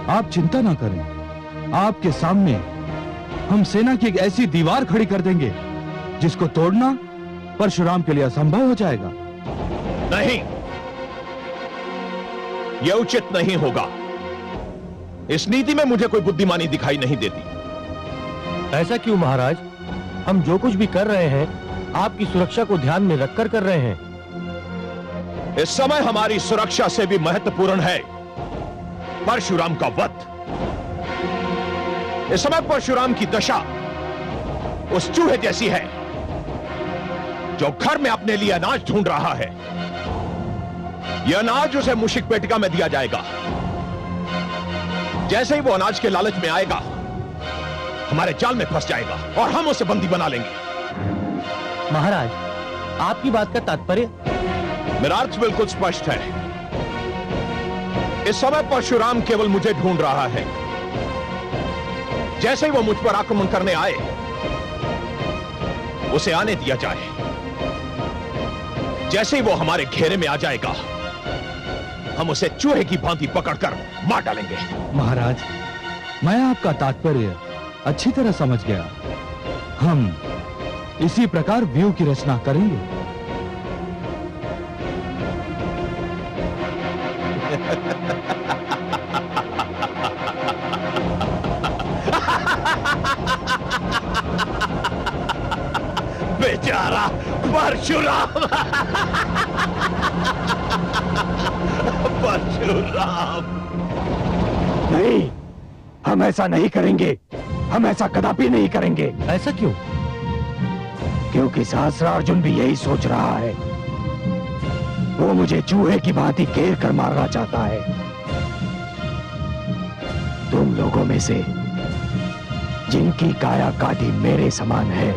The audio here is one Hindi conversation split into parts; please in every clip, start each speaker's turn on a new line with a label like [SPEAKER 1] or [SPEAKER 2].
[SPEAKER 1] आप चिंता ना करें, आपके सामने हम सेना की एक ऐसी दीवार खड़ी कर देंगे जिसको तोड़ना परशुराम के लिए असंभव हो जाएगा।
[SPEAKER 2] नहीं, यह उचित नहीं होगा। इस नीति में मुझे कोई बुद्धिमानी दिखाई नहीं देती।
[SPEAKER 3] ऐसा क्यों महाराज? हम जो कुछ भी कर रहे हैं आपकी सुरक्षा को ध्यान में रखकर कर रहे हैं।
[SPEAKER 2] इस समय हमारी सुरक्षा से भी महत्वपूर्ण है परशुराम का वध। इस समय परशुराम की दशा उस चूहे जैसी है जो घर में अपने लिए अनाज ढूंढ रहा है। यह अनाज उसे मूषिक पेटिका में दिया जाएगा। जैसे ही वो अनाज के लालच में आएगा, हमारे जाल में फंस जाएगा और हम उसे बंदी बना लेंगे।
[SPEAKER 3] महाराज, आपकी बात का तात्पर्य?
[SPEAKER 2] मेरा अर्थ बिल्कुल स्पष्ट है। इस समय परशुराम केवल मुझे ढूंढ रहा है। जैसे ही वो मुझ पर आक्रमण करने आए, उसे आने दिया जाए। जैसे ही वो हमारे घेरे में आ जाएगा, हम उसे चूहे की भांति पकड़कर मार डालेंगे।
[SPEAKER 1] महाराज, मैं आपका तात्पर्य अच्छी तरह समझ गया। हम इसी प्रकार व्यूह की रचना करेंगे।
[SPEAKER 2] बेचारा परशुराम। परशुराम,
[SPEAKER 4] नहीं, हम ऐसा नहीं करेंगे। हम ऐसा कदापि नहीं करेंगे।
[SPEAKER 3] ऐसा क्यों?
[SPEAKER 4] क्योंकि सहस्त्रार्जुन भी यही सोच रहा है। वो मुझे चूहे की भांति घेर कर मारना चाहता है। तुम लोगों में से जिनकी काया काटी मेरे समान है,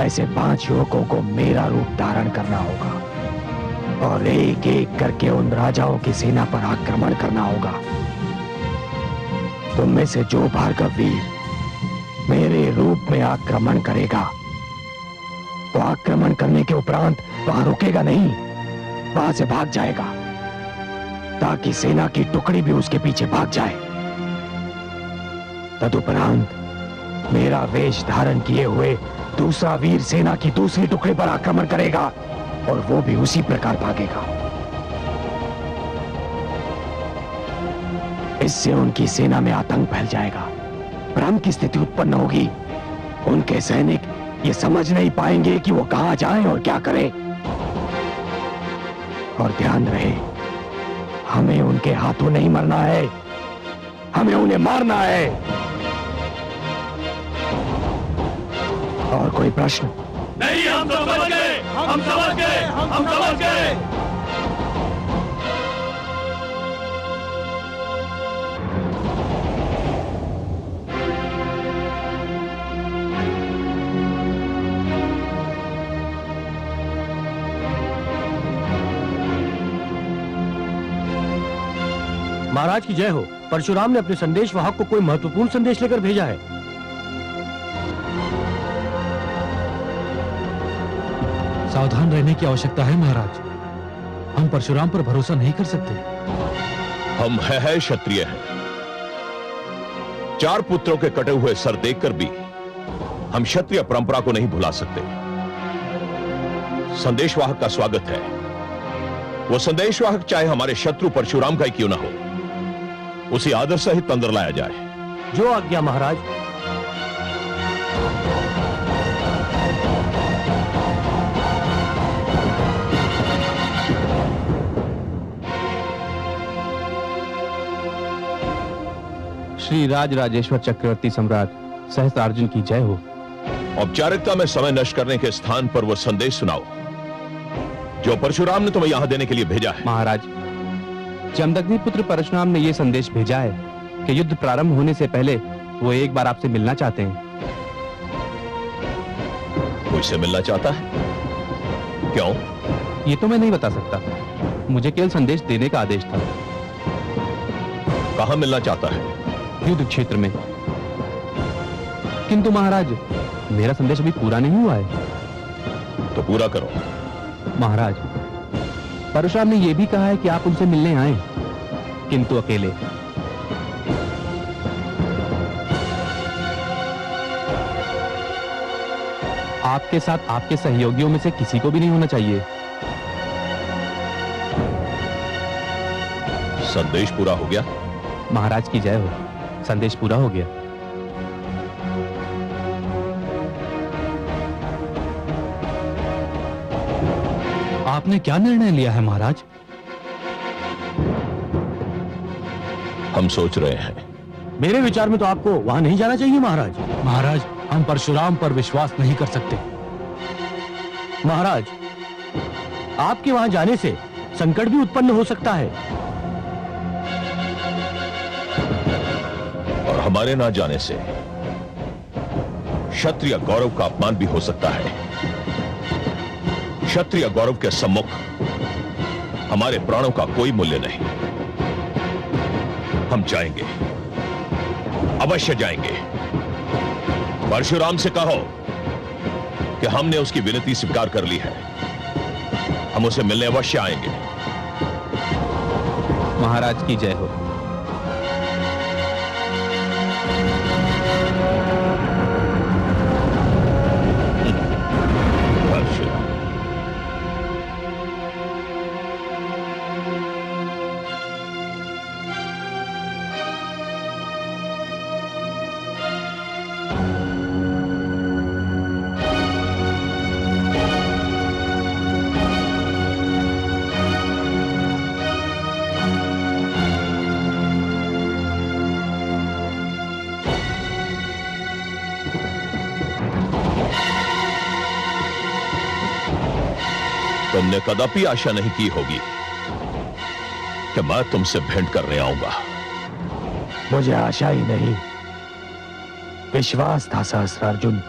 [SPEAKER 4] ऐसे 5 युवकों को मेरा रूप धारण करना होगा और एक एक करके उन राजाओं की सेना पर आक्रमण करना होगा। तुम में से जो भार्गव वीर मेरे रूप में आक्रमण करेगा, वो आक्रमण करने के उपरांत वहां रुकेगा नहीं, वहां से भाग जाएगा ताकि सेना की टुकड़ी भी उसके पीछे भाग जाए। तदुपरांत मेरा वेश धारण किए हुए दूसरा वीर सेना की दूसरी टुकड़ी पर आक्रमण करेगा और वो भी उसी प्रकार भागेगा। इससे उनकी सेना में आतंक फैल जाएगा, भ्रम की स्थिति उत्पन्न होगी। उनके सैनिक ये समझ नहीं पाएंगे कि वो कहां जाएं और क्या करें। और ध्यान रहे, हमें उनके हाथों नहीं मरना है, हमें उन्हें मारना है। और कोई प्रश्न?
[SPEAKER 2] नहीं, हम समझ गए, हम समझ गए, हम समझ गए।
[SPEAKER 3] महाराज की जय हो। परशुराम ने अपने संदेश वाहक को कोई महत्वपूर्ण संदेश लेकर भेजा है।
[SPEAKER 1] सावधान रहने की आवश्यकता है महाराज। हम परशुराम पर भरोसा नहीं कर सकते।
[SPEAKER 2] हम है क्षत्रिय हैं। 4 पुत्रों के कटे हुए सर देखकर भी हम क्षत्रिय परंपरा को नहीं भुला सकते। संदेशवाहक का स्वागत है। वो संदेशवाहक चाहे हमारे शत्रु परशुराम का ही क्यों ना हो, उसे आदर सहित अंदर लाया जाए।
[SPEAKER 3] जो आज्ञा महाराज।
[SPEAKER 5] श्री राज राजेश्वर चक्रवर्ती सम्राट सहस्त्रार्जुन की जय हो।
[SPEAKER 2] औपचारिकता में समय नष्ट करने के स्थान पर वो संदेश सुनाओ जो परशुराम ने तुम्हें यहां देने के लिए भेजा है।
[SPEAKER 5] महाराज, जमदग्नि पुत्र परशुराम ने यह संदेश भेजा है कि युद्ध प्रारंभ होने से पहले वो एक बार आपसे मिलना चाहते हैं।
[SPEAKER 2] मुझसे मिलना चाहता है? क्यों?
[SPEAKER 5] ये तो मैं नहीं बता सकता, मुझे केवल संदेश देने का आदेश था।
[SPEAKER 2] कहां मिलना चाहता है?
[SPEAKER 5] युद्ध क्षेत्र में। किंतु महाराज, मेरा संदेश अभी पूरा नहीं हुआ है।
[SPEAKER 2] तो पूरा करो।
[SPEAKER 5] महाराज, परशुराम ने यह भी कहा है कि आप उनसे मिलने आए, किंतु अकेले। आपके साथ आपके सहयोगियों में से किसी को भी नहीं होना चाहिए।
[SPEAKER 2] संदेश पूरा हो गया?
[SPEAKER 5] महाराज की जय हो, संदेश पूरा हो गया।
[SPEAKER 1] आपने क्या निर्णय लिया है महाराज?
[SPEAKER 2] हम सोच रहे हैं।
[SPEAKER 3] मेरे विचार में तो आपको वहां नहीं जाना चाहिए महाराज।
[SPEAKER 1] महाराज, हम परशुराम पर विश्वास नहीं कर सकते।
[SPEAKER 3] महाराज, आपके वहां जाने से संकट भी उत्पन्न हो सकता है।
[SPEAKER 2] और हमारे ना जाने से क्षत्रिय गौरव का अपमान भी हो सकता है। क्षत्रिय गौरव के सम्मुख हमारे प्राणों का कोई मूल्य नहीं। हम जाएंगे, अवश्य जाएंगे। परशुराम से कहो कि हमने उसकी विनती स्वीकार कर ली है। हम उसे मिलने अवश्य आएंगे।
[SPEAKER 5] महाराज की जय हो।
[SPEAKER 2] परशुराम, तुमने कदापि आशा नहीं की होगी कि मैं तुमसे भेंट करने आऊंगा।
[SPEAKER 4] मुझे आशा ही नहीं, विश्वास था सहस्त्रार्जुन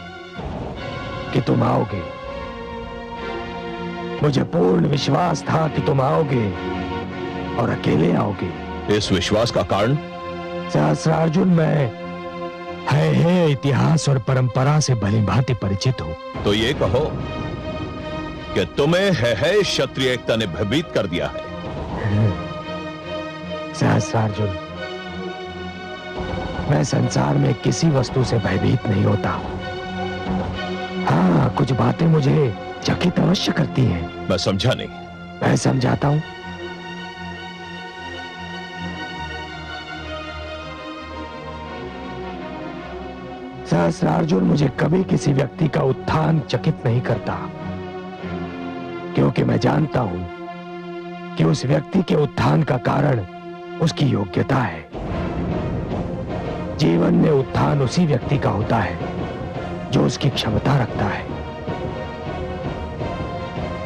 [SPEAKER 4] कि तुम आओगे। मुझे पूर्ण विश्वास था कि तुम आओगे और अकेले आओगे।
[SPEAKER 2] इस विश्वास का कारण?
[SPEAKER 4] सहस्त्रार्जुन, मैं है इतिहास और परंपरा से भली भांति परिचित हूं।
[SPEAKER 2] तो ये कहो कि तुम्हें है क्षत्रिय एकता ने भयभीत कर दिया है।
[SPEAKER 4] सहस्त्रार्जुन, मैं संसार में किसी वस्तु से भयभीत नहीं होता। हाँ, कुछ बातें मुझे चकित अवश्य करती हैं।
[SPEAKER 2] मैं समझा नहीं।
[SPEAKER 4] मैं समझाता हूं। सहस्त्रार्जुन, मुझे कभी किसी व्यक्ति का उत्थान चकित नहीं करता, क्योंकि मैं जानता हूं कि उस व्यक्ति के उत्थान का कारण उसकी योग्यता है। जीवन में उत्थान उसी व्यक्ति का होता है जो उसकी क्षमता रखता है,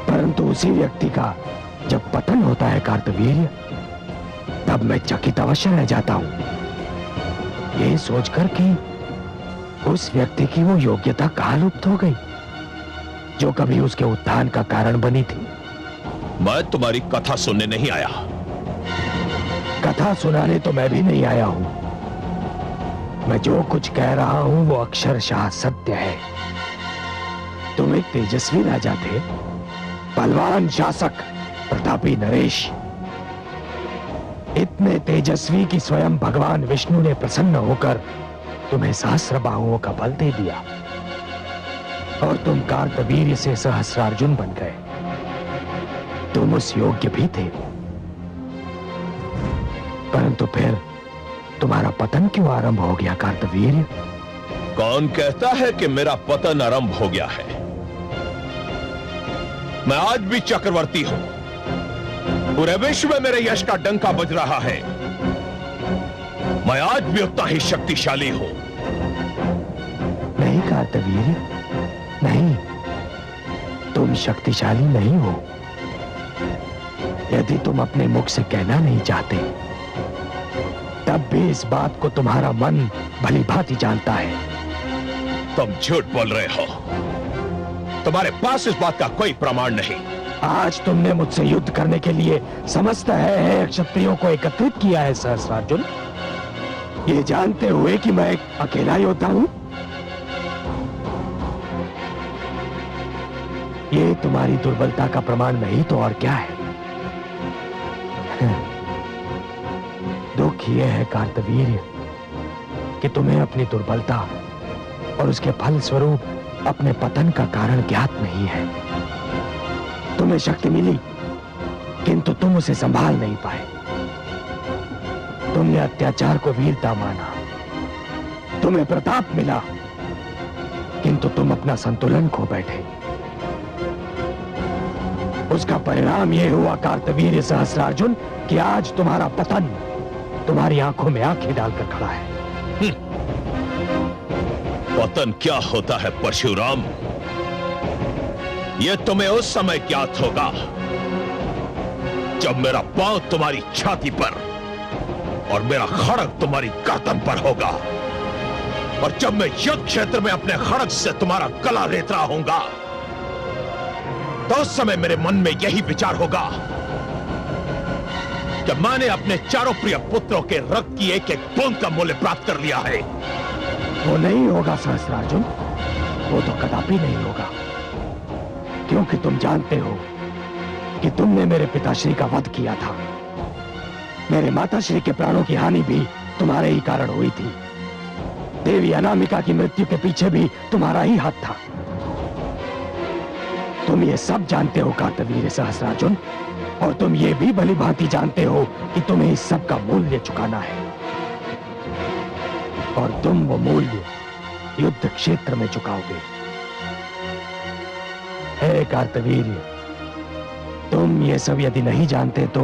[SPEAKER 4] परंतु उसी व्यक्ति का जब पतन होता है कार्तवीर्य, तब मैं चकित अवश्य रह जाता हूं, ये सोचकर कि उस व्यक्ति की वो योग्यता कहां लुप्त हो गई जो कभी उसके उत्थान का कारण बनी थी।
[SPEAKER 2] मैं तुम्हारी कथा सुनने नहीं आया।
[SPEAKER 4] कथा सुनाने तो मैं भी नहीं आया हूं। मैं जो कुछ कह रहा हूं वो अक्षरशः सत्य है। तुम एक तेजस्वी राजा थे, बलवान शासक, प्रतापी नरेश, इतने तेजस्वी कि स्वयं भगवान विष्णु ने प्रसन्न होकर तुम्हें सहस्र बाहुओं का बल दे दिया और तुम कार्तवीर्य से सहस्रार्जुन बन गए। तुम उस योग्य भी थे, परंतु फिर तुम्हारा पतन क्यों आरंभ हो गया कार्तवीर्य?
[SPEAKER 2] कौन कहता है कि मेरा पतन आरंभ हो गया है? मैं आज भी चक्रवर्ती हूं। पूरे विश्व में मेरे यश का डंका बज रहा है। मैं आज भी उतना ही शक्तिशाली हूं।
[SPEAKER 4] नहीं कार्तवीर्य, नहीं, तुम शक्तिशाली नहीं हो। यदि तुम अपने मुख से कहना नहीं चाहते, तब भी इस बात को तुम्हारा मन भली भांति जानता है।
[SPEAKER 2] तुम झूठ बोल रहे हो। तुम्हारे पास इस बात का कोई प्रमाण नहीं।
[SPEAKER 4] आज तुमने मुझसे युद्ध करने के लिए समस्त है क्षत्रियों को एकत्रित किया है सहस्रार्जुन, ये जानते हुए कि मैं एक अकेला योद्धा हूं। ये तुम्हारी दुर्बलता का प्रमाण नहीं तो और क्या है। दुख दुख यह है कार्तवीर्य कि तुम्हें अपनी दुर्बलता और उसके फल स्वरूप अपने पतन का कारण ज्ञात नहीं है। तुम्हें शक्ति मिली किंतु तुम उसे संभाल नहीं पाए। तुमने अत्याचार को वीरता माना, तुम्हें प्रताप मिला किंतु तुम अपना संतुलन खो बैठे। उसका परिणाम यह हुआ कार्तवीर्य सहस्त्रार्जुन कि आज तुम्हारा पतन तुम्हारी आंखों में आंखें डालकर खड़ा है।
[SPEAKER 2] पतन क्या होता है परशुराम, यह तुम्हें उस समय ज्ञात होगा जब मेरा पांव तुम्हारी छाती पर और मेरा खड़ग तुम्हारी गर्दन पर होगा, और जब मैं युद्ध क्षेत्र में अपने खड़ग से तुम्हारा गला रेत रहा होऊंगा, तो उस समय मेरे मन में यही विचार होगा कि मैंने अपने चारों प्रिय पुत्रों के रक्त की एक एक बूंद का मूल्य प्राप्त कर लिया है।
[SPEAKER 4] वो नहीं होगा सहस्त्रार्जुन, वो तो कदापि नहीं होगा, क्योंकि तुम जानते हो कि तुमने मेरे पिताश्री का वध किया था। मेरे माताश्री के प्राणों की हानि भी तुम्हारे ही कारण हुई थी। देवी अनामिका की मृत्यु के पीछे भी तुम्हारा ही हाथ था। तुम ये सब जानते हो कार्तवीर्य सहस्त्रार्जुन, और तुम ये भी भली भांति जानते हो कि तुम्हें इस सब का मूल्य चुकाना है, और तुम वो मूल्य युद्ध क्षेत्र में चुकाओगे। हे कार्तवीर्य, तुम ये सब यदि नहीं जानते तो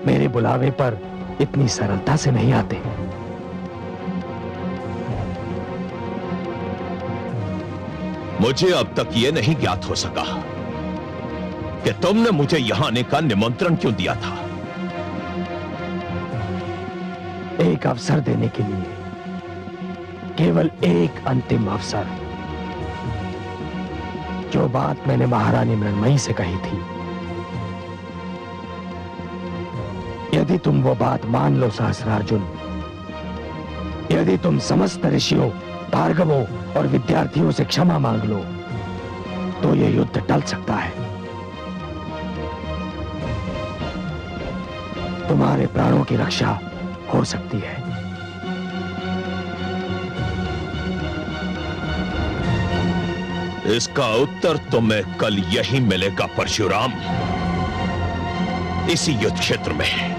[SPEAKER 4] मेरे बुलावे पर इतनी सरलता से नहीं आते।
[SPEAKER 2] मुझे अब तक यह नहीं ज्ञात हो सका कि तुमने मुझे यहां आने का निमंत्रण क्यों दिया था।
[SPEAKER 4] एक अवसर देने के लिए, केवल एक अंतिम अवसर। जो बात मैंने महारानी मृण्मयी से कही थी, यदि तुम वो बात मान लो सहस्त्रार्जुन, यदि तुम समस्त ऋषियों, भार्गवों और विद्यार्थियों से क्षमा मांग लो, तो यह युद्ध टल सकता है। तुम्हारे प्राणों की रक्षा हो सकती है।
[SPEAKER 2] इसका उत्तर तुम्हें कल यही मिलेगा परशुराम, इसी युद्ध क्षेत्र में।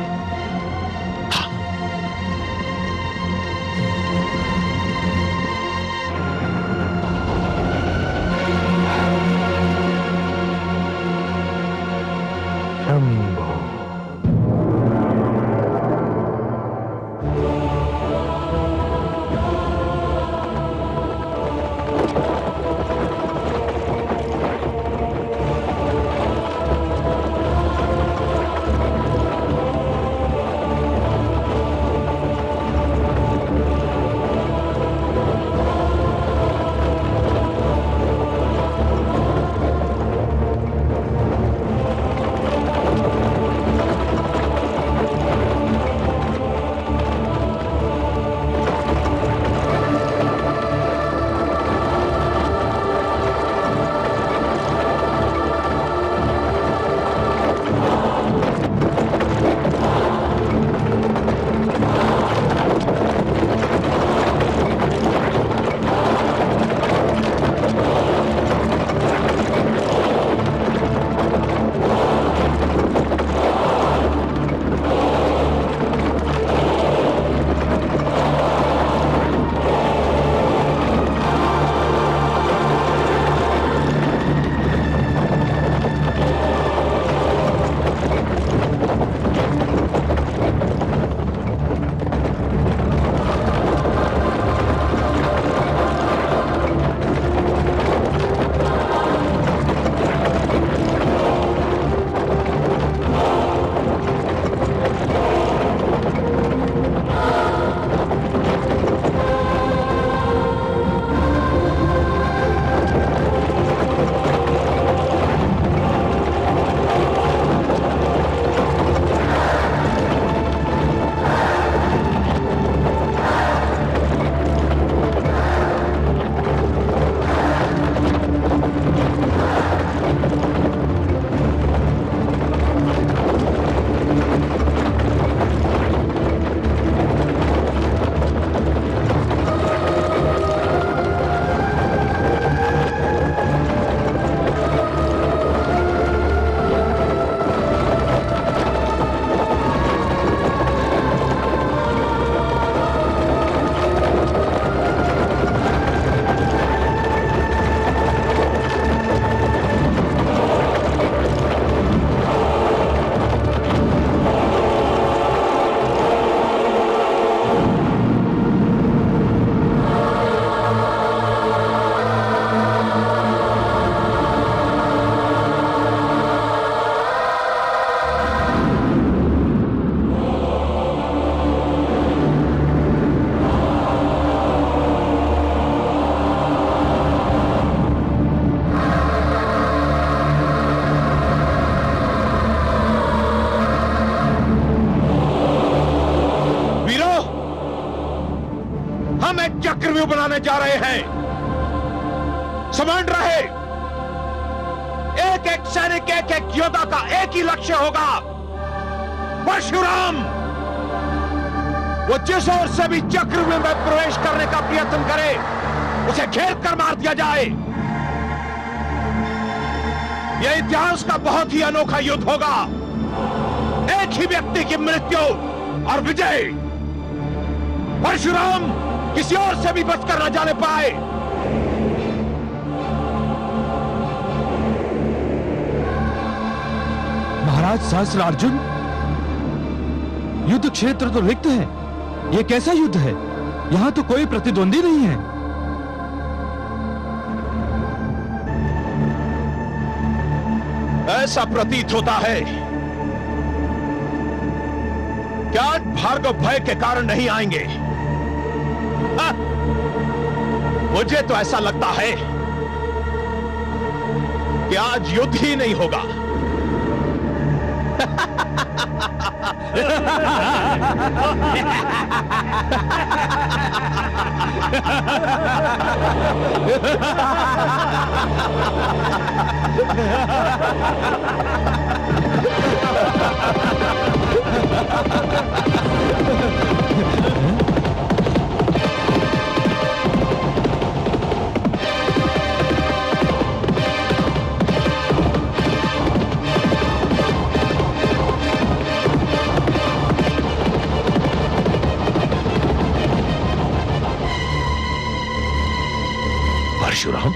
[SPEAKER 2] हम एक चक्रव्यूह बनाने जा रहे हैं। समझ रहे, एक एक सैनिक, एक एक योद्धा का एक ही लक्ष्य होगा, परशुराम। वो जिस ओर से भी चक्रव्यूह में प्रवेश करने का प्रयत्न करे, उसे घेर कर मार दिया जाए। यह इतिहास का बहुत ही अनोखा युद्ध होगा। एक ही व्यक्ति की मृत्यु और विजय। परशुराम किसी और से भी बचकर न जाने पाए।
[SPEAKER 1] महाराज सहस्त्रार्जुन, युद्ध क्षेत्र तो रिक्त है। यह कैसा युद्ध है? यहां तो कोई प्रतिद्वंदी नहीं है।
[SPEAKER 2] ऐसा प्रतीत होता है कि आज भार्गव भय के कारण नहीं आएंगे। हाँ, मुझे तो ऐसा लगता है कि आज युद्ध ही नहीं होगा। परशुराम,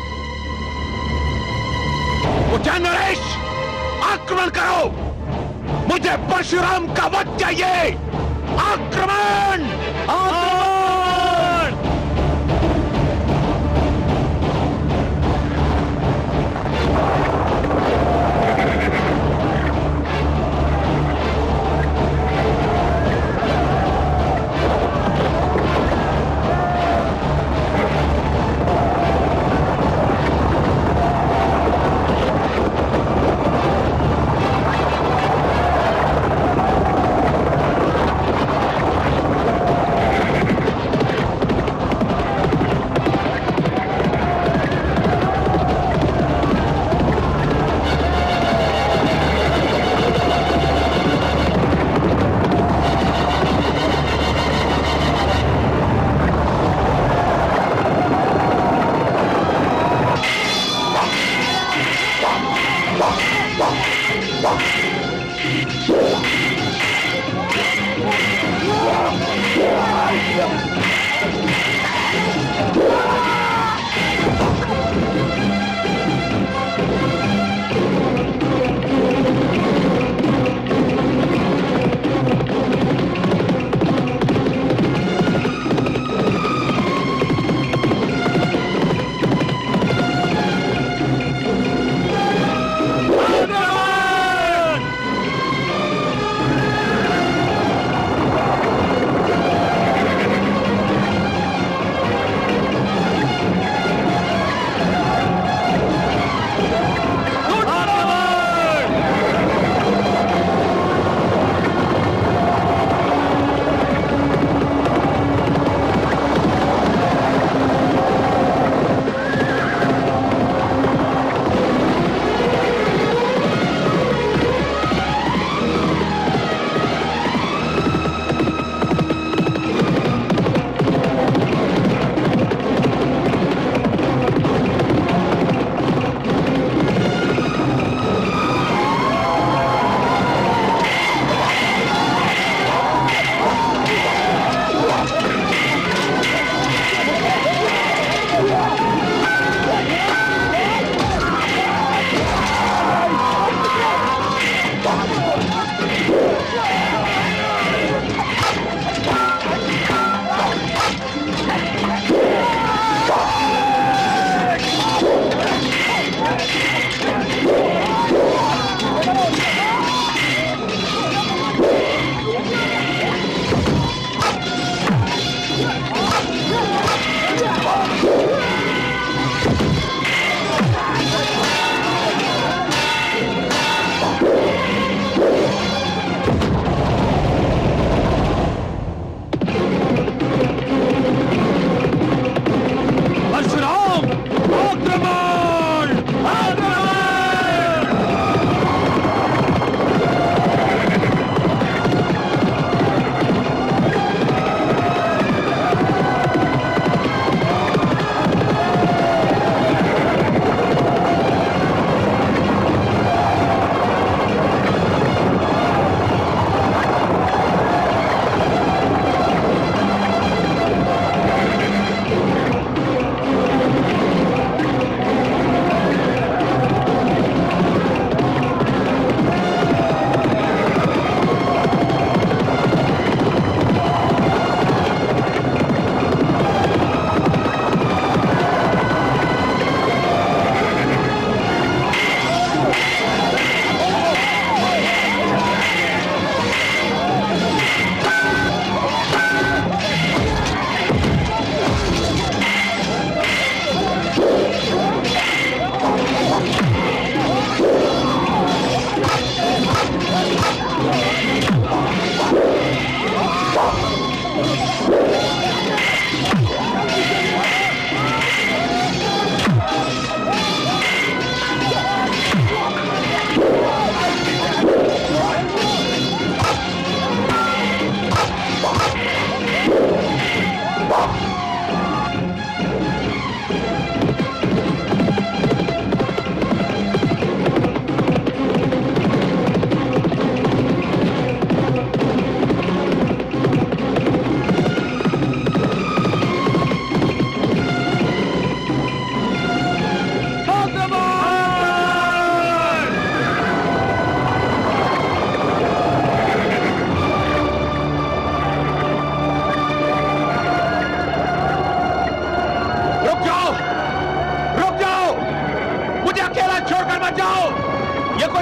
[SPEAKER 2] उठा नरेश, आक्रमण करो। मुझे परशुराम का वध चाहिए। आक्रमण! आक्रमण!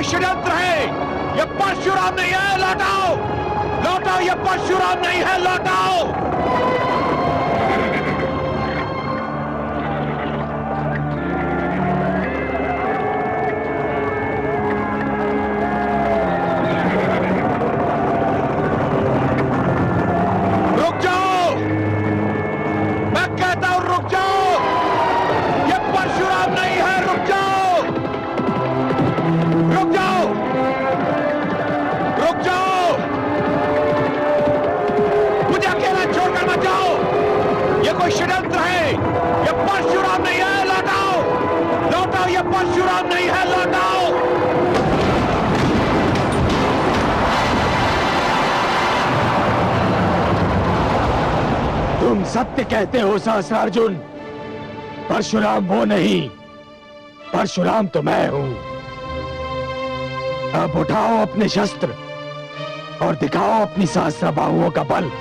[SPEAKER 2] कोई षड्यंत्र है। ये परशुराम नहीं है, लौटाओ लौटाओ, ये परशुराम नहीं है, लौटाओ। रुक जाओ, मैं कहता हूं रुक जाओ, ये परशुराम नहीं है, रुक जाओ, रुक जाओ, रुक जाओ, मुझे अकेला छोड़कर मत जाओ। ये कोई षड्यंत्र है, ये परशुराम नहीं है, लौटाओ लौटाओ, ये परशुराम नहीं है, लौटाओ।
[SPEAKER 4] तुम सत्य कहते हो सहस्त्रार्जुन, परशुराम वो नहीं, परशुराम तो मैं हूं। अब उठाओ अपने शस्त्र और दिखाओ अपनी सहस्त्र बाहुओं का बल।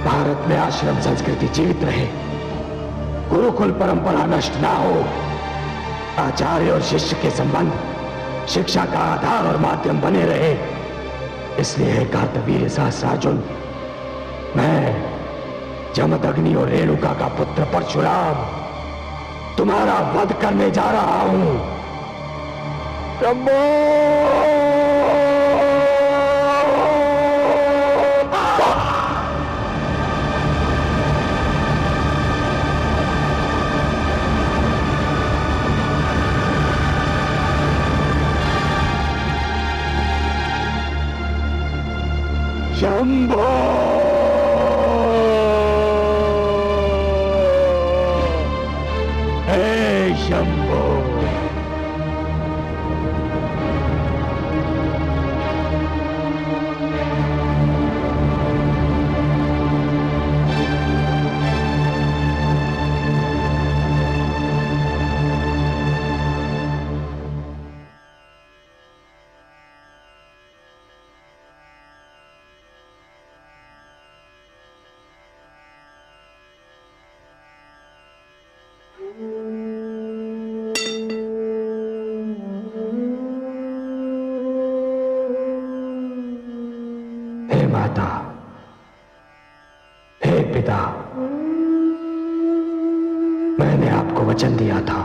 [SPEAKER 4] भारत में आश्रम संस्कृति जीवित रहे, गुरुकुल परंपरा नष्ट ना हो, आचार्य और शिष्य के संबंध शिक्षा का आधार और माध्यम बने रहे, इसलिए कार्तवीर्य सहस्रार्जुन, मैं जमदग्नि और रेणुका का पुत्र परशुराम तुम्हारा वध करने जा रहा हूं। शंभो! शंभो! हे शंभो! हे माता, हे पिता, मैंने आपको वचन दिया था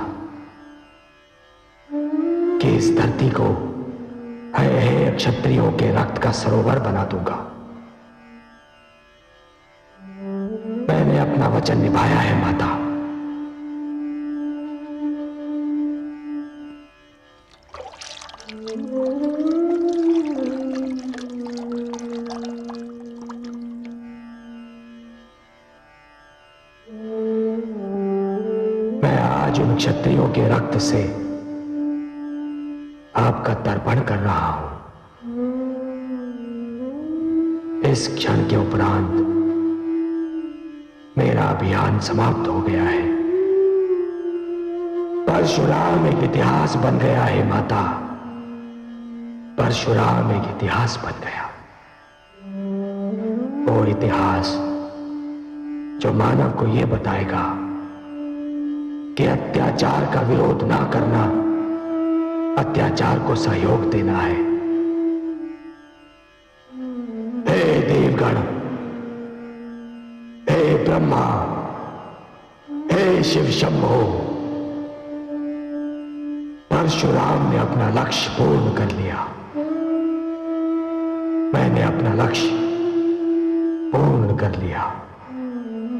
[SPEAKER 4] कि इस धरती को हे क्षत्रियों के रक्त का सरोवर बना दूंगा। मैंने अपना वचन निभाया है माता। मैं आज उन क्षत्रियों के रक्त से आपका तर्पण कर रहा हूं। इस क्षण के उपरांत मेरा अभियान समाप्त हो गया है। परशुराम एक इतिहास बन गया है माता। परशुराम एक इतिहास बन गया, वो इतिहास जो मानव को यह बताएगा कि अत्याचार का विरोध ना करना अत्याचार को सहयोग देना है। हे देवगण, हे ब्रह्मा, हे शिव शंभो, परशुराम ने अपना लक्ष्य पूर्ण कर लिया। मैंने अपना लक्ष्य पूर्ण कर लिया।